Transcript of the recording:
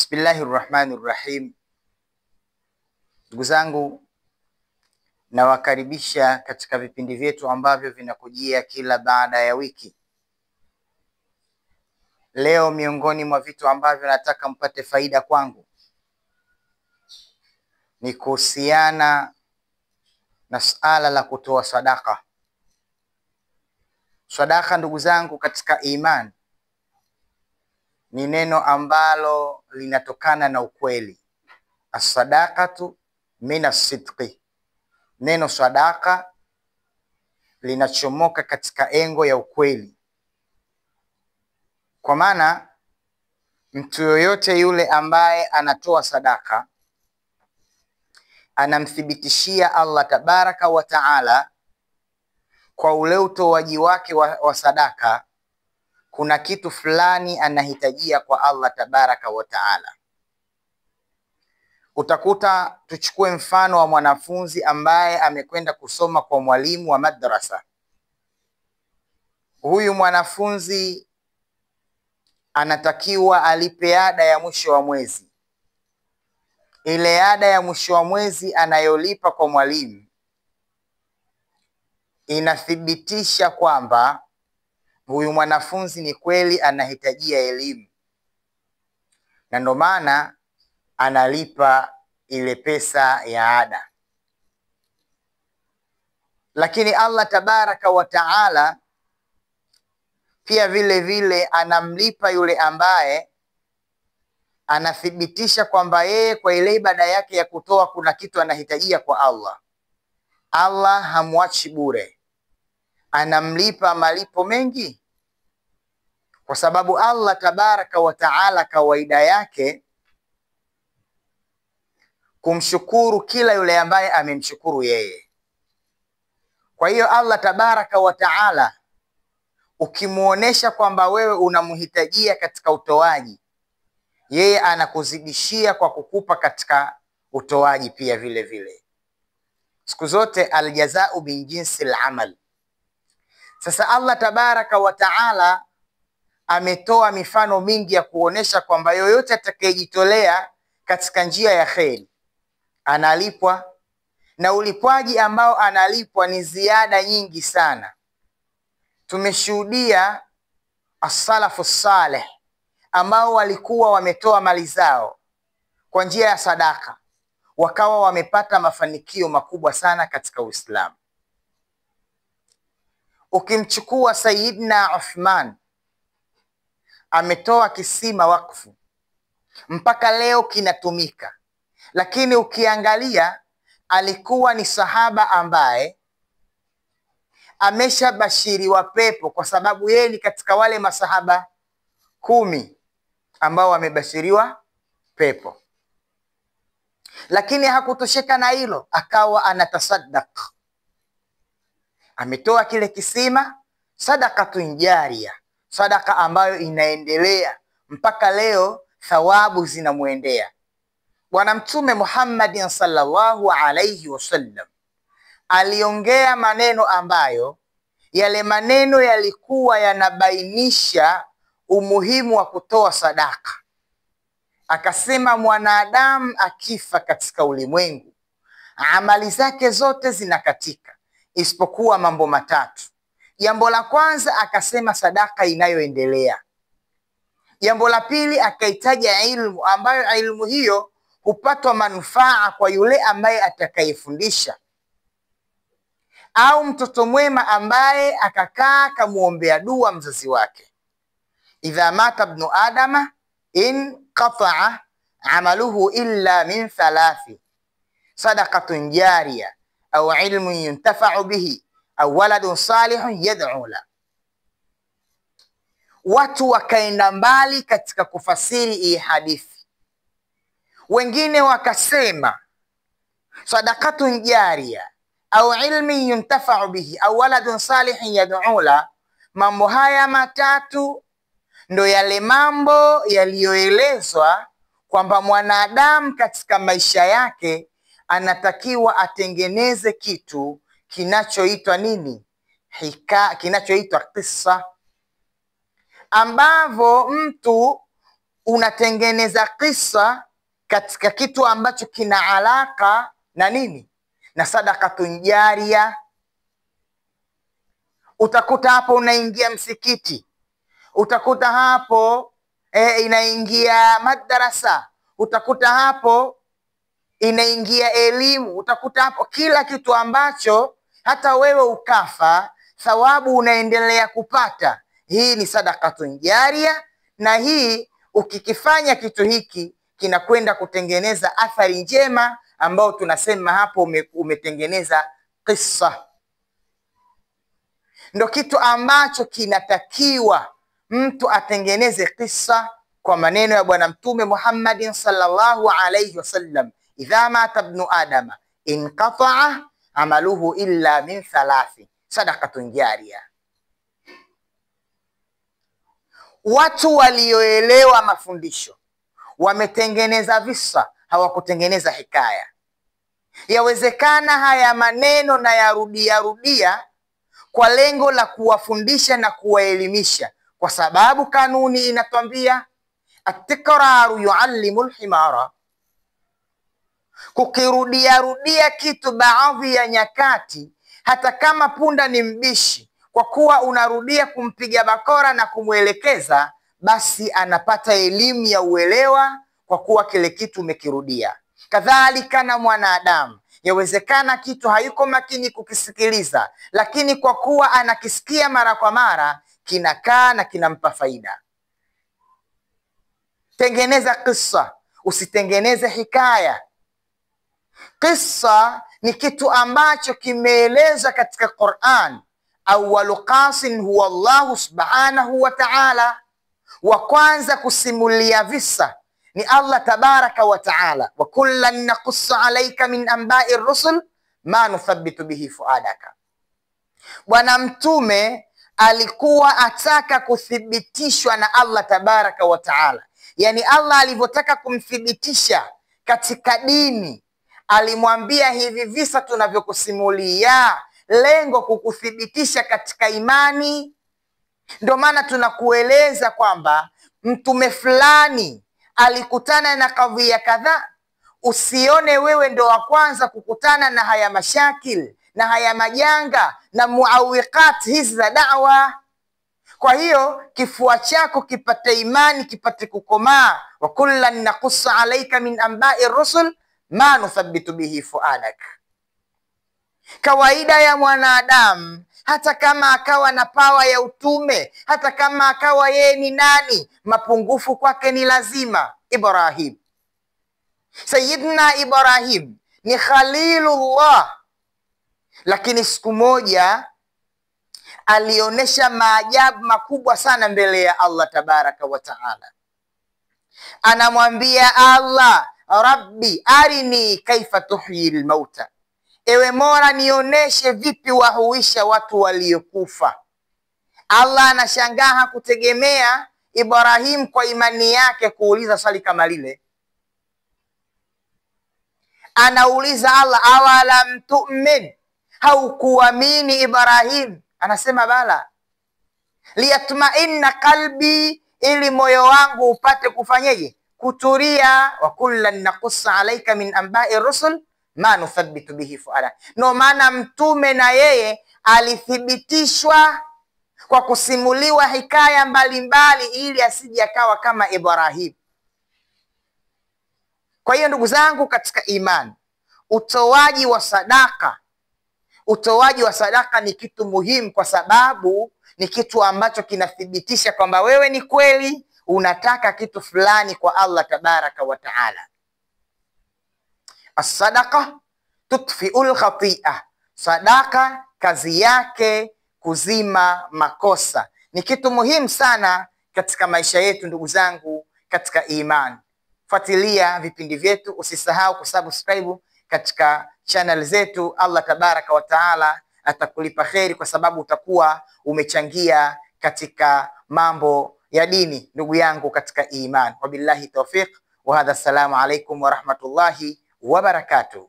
Bismillahirrahmanirrahim. Ndugu zangu, nawakaribisha katika vipindi vyetu ambavyo vinakujia kila baada ya wiki. Leo miongoni mwa vitu ambavyo nataka mpate faida kwangu ni kuhusiana na suala la kutoa sadaka. Sadaka, ndugu zangu katika imani, ni neno ambalo linatokana na ukweli. As-sadaqatu min as-sidqi. Neno sadaka linachomoka katika engo ya ukweli. Kwa maana mtu yoyote yule ambaye anatoa sadaka anamthibitishia Allah tabaraka wa taala kwa ule utoaji wake wa sadaka kuna kitu fulani anahitajia kwa Allah tabaraka wa taala. Utakuta, tuchukue mfano wa mwanafunzi ambaye amekwenda kusoma kwa mwalimu wa madrasa. Huyu mwanafunzi anatakiwa alipe ada ya mwisho wa mwezi. Ile ada ya mwisho wa mwezi anayolipa kwa mwalimu inathibitisha kwamba huyu mwanafunzi ni kweli anahitajia elimu, na ndio maana analipa ile pesa ya ada. Lakini Allah tabaraka wa taala pia vile vile anamlipa yule ambaye anathibitisha kwamba yeye kwa ile ibada yake ya kutoa kuna kitu anahitajia kwa Allah. Allah hamwachi bure, anamlipa malipo mengi, kwa sababu Allah tabaraka wa taala kawaida yake kumshukuru kila yule ambaye amemshukuru yeye. Kwa hiyo Allah tabaraka wa taala ukimuonesha kwamba wewe unamhitajia katika utoaji, yeye anakuzidishia kwa kukupa katika utoaji pia vile vile. Siku zote aljazau min jinsi al-amal. Sasa Allah tabaraka wa taala ametoa mifano mingi ya kuonesha kwamba yoyote atakayejitolea katika njia ya kheri analipwa, na ulipwaji ambao analipwa ni ziada nyingi sana. Tumeshuhudia as-salafu salih ambao walikuwa wametoa mali zao kwa njia ya sadaka, wakawa wamepata mafanikio makubwa sana katika Uislamu. Ukimchukua Sayyidina Uthman, ametoa kisima wakfu mpaka leo kinatumika, lakini ukiangalia alikuwa ni sahaba ambaye ameshabashiriwa pepo, kwa sababu yeye ni katika wale masahaba 10 ambao wamebashiriwa pepo. Lakini hakutosheka na hilo, akawa anatasaddaq. Ametoa kile kisima, sadaqatun jariya, sadaka ambayo inaendelea mpaka leo, thawabu zinamuendea. Bwana Mtume Muhammadin sallallahu alayhi wasallam aliongea maneno ambayo yale maneno yalikuwa yanabainisha umuhimu wa kutoa sadaka. Akasema, mwanadamu akifa katika ulimwengu, amali zake zote zinakatika isipokuwa mambo matatu. Jambo la kwanza akasema sadaka inayoendelea. Jambo la pili akaitaja ilmu, ambayo ilmu hiyo hupatwa manufaa kwa yule ambaye atakayefundisha, au mtoto mwema ambaye akakaa kamuombea dua mzazi wake. Idha mata ibnu adama in qata'a amaluhu illa min thalathi, sadaqatun jariya au ilmun yuntafa'u bihi au waladun salihun yad'u la. Watu wakaenda mbali katika kufasiri hii hadithi. Wengine wakasema sadaqatun jariya au ilmin yuntafa'u bihi au waladun salihun yad'u la, mambo haya matatu ndo yale mambo yaliyoelezwa kwamba mwanadamu katika maisha yake anatakiwa atengeneze kitu kinachoitwa nini? Kinachoitwa kisa, ambavyo mtu unatengeneza kisa katika kitu ambacho kina alaka na nini? Na sadaqatun jaria. Utakuta hapo unaingia msikiti, utakuta hapo inaingia madrasa, utakuta hapo inaingia elimu, utakuta hapo kila kitu ambacho hata wewe ukafa thawabu unaendelea kupata. Hii ni sadaqatun jaria, na hii ukikifanya kitu hiki kinakwenda kutengeneza athari njema, ambao tunasema hapo umetengeneza kisa. Ndo kitu ambacho kinatakiwa mtu atengeneze kisa, kwa maneno ya Bwana Mtume Muhammadin sallallahu alayhi wasallam, idha mata ibnu adama inqata'a amaluhu illa min thalathi sadaqatun jaria. Watu walioelewa mafundisho wametengeneza visa, hawakutengeneza hikaya. Yawezekana haya maneno na yarudia kwa lengo la kuwafundisha na kuwaelimisha, kwa sababu kanuni inatwambia at-tikraru yuallimu al-himara. Kukirudia kitu baadhi ya nyakati, hata kama punda ni mbishi, kwa kuwa unarudia kumpiga bakora na kumwelekeza, basi anapata elimu ya uelewa kwa kuwa kile kitu umekirudia. Kadhalika na mwanadamu, yawezekana kitu hayuko makini kukisikiliza, lakini kwa kuwa anakisikia mara kwa mara, kinakaa na kinampa faida. Tengeneza kisa, usitengeneze hikaya. Kisa ni kitu ambacho kimeeleza katika Qur'an. Awwalu qasin huwa Allah subhanahu wa ta'ala. Wa kwanza kusimulia visa ni Allah tabaraka wa ta'ala. Wa kullan naqussu alayka min anba'i rusul ma nuthabbitu bihi fuadaka. Bwana Mtume alikuwa ataka kuthibitishwa na Allah tabaraka wa ta'ala. Yani Allah alivyotaka kumthibitisha katika dini, alimwambia hivi visa tunavyokusimulia, lengo kukuthibitisha katika imani. Ndio maana tunakueleza kwamba mtume fulani alikutana na kadhia kadhaa. Usione wewe ndo wa kwanza kukutana na haya mashakil na haya majanga na muawiqat hizi za da'wa. Kwa hiyo kifua chako kipate imani, kipate kukomaa. Wa kullan naqussu alayka min anba'i rusul ma nuthabbitu bihi fuadak. Kawaida ya mwanadamu, hata kama akawa na pawa ya utume, hata kama akawa yeye ni nani, mapungufu kwake ni lazima. Ibrahim, Sayyidina Ibrahim ni Khalilullah, lakini siku moja alionyesha maajabu makubwa sana mbele ya Allah tabaraka wa taala. Anamwambia Allah, Rabbi arini kaifa tuhyi al-mauta, ewe Mola nioneshe vipi wahuisha watu waliokufa. Allah anashangaa, hakutegemea Ibrahim kwa imani yake kuuliza swali kama lile. Anauliza Allah, awalam tu'min, haukuamini Ibrahim? Anasema bala. Liyatma'inna qalbi, ili moyo wangu upate kufanyeje? Kuturia. Wa kullan naqussu alayka min anba'i rusul ma nuthabbitu bihi fuada. No maana mtume na yeye alithibitishwa kwa kusimuliwa hikaya mbalimbali, ili asije akawa kama Ibrahim. Kwa hiyo ndugu zangu katika imani, utoaji wa sadaka ni kitu muhimu, kwa sababu ni kitu ambacho kinathibitisha kwamba wewe ni kweli unataka kitu fulani kwa Allah tabaraka wa taala. As-sadaqa tutfi'ul khati'ah. Sadaka kazi yake kuzima makosa. Ni kitu muhimu sana katika maisha yetu ndugu zangu katika imani. Fuatilia vipindi vyetu, usisahau kusubscribe katika channel zetu. Allah tabaraka wa taala atakulipa kheri, kwa sababu utakuwa umechangia katika mambo ya dini ndugu yangu katika imani. Wabillahi tawfiq wa hadha, assalamu alaikum wa rahmatullahi wa barakatuh.